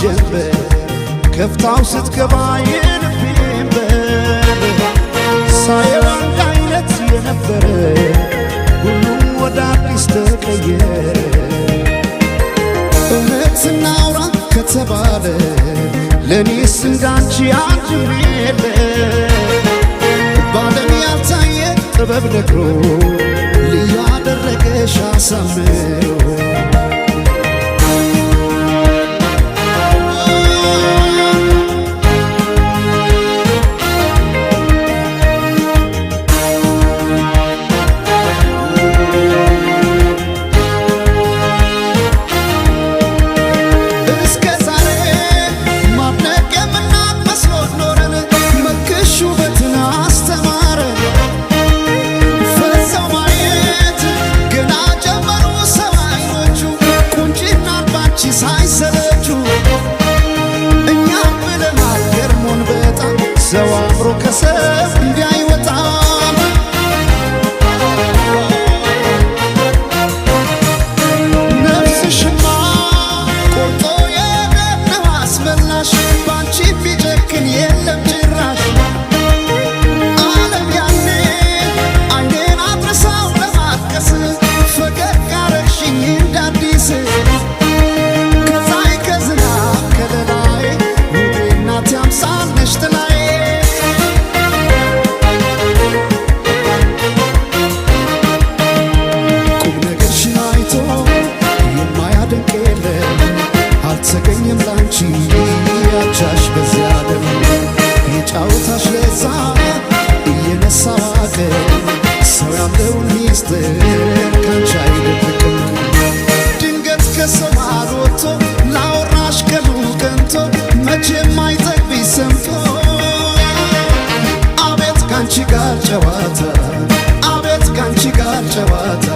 ጀንበር ከፍታው ስትገባ የልቤን በር ሳየው አንድ አይነት የነበረ ሁሉም ወደ አዲስ ተቀየረ። እውነት እናውራ ከተባለ ለኔስ እንዳንቺ አንድም የለ ባለም ያልታየ ጥበብ ነግሮ ልዩ አደረገሽ አሳምሮ ሰው አምሮ ከሰብ እንዳይወጣም ነፍስሽማ ቆርጦ የገነው አስመላሽ ባንቺ ቢጨክን የለም ጭራሽ ዓለም ያኔ አይኔን አድረሳው ለማጥቀስ ፈገግ አረግሽኝ እንዳዲስ ከፀሐይ ከዝናብ ከለላይ ውቤ እናቴ አምሳል ነሽ ጥላዬ አልተገኘም ላንቺ ያቻሽ በዚያ ዓለም የጫወታሽ ለዛ እየነሳ ዋገር ሰው ያለውን ሚስጥር ካንቺ አይደብቅም። ድንገት ከሰው መሃል ወጥቶ ላወራሽ ቀኑ ቀንቶ መቼም አይጠግብሽ ሰምቶ አቤት ካንቺ ጋር ጨዋታ አቤት ካንቺ ጋር ጨዋታ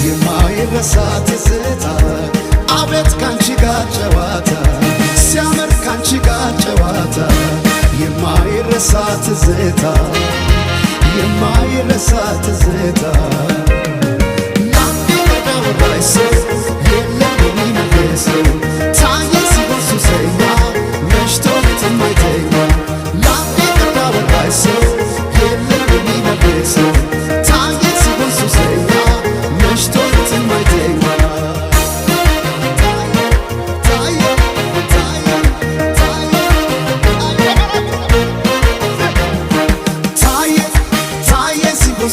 የማይረሳ ትዝታ አቤት ካንቺ ጋር ጨዋታ ሲያምር ካንቺ ጋር ጨዋታ የማይረሳ ትዝታ የማይረሳ ትዝታ ናፍቆት ወዳወራሽ ሰው የለም የሚመልሰው ታየ ሲበሱ ሰኛ መሽቶ የማይተኛ ናፍቆት ወዳወራሽ ሰው የለም የሚመልሰው ታየ ሲበሱ ሰኛ መሽቶ የማይተኛ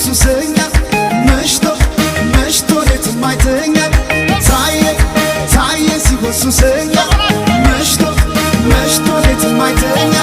ሱሰኛ መሽቶ መሽቶ ሌት የማይተኛ ታየ ሲሆን ሱሰኛ መሽቶ መሽቶ ሌት የማይተኛ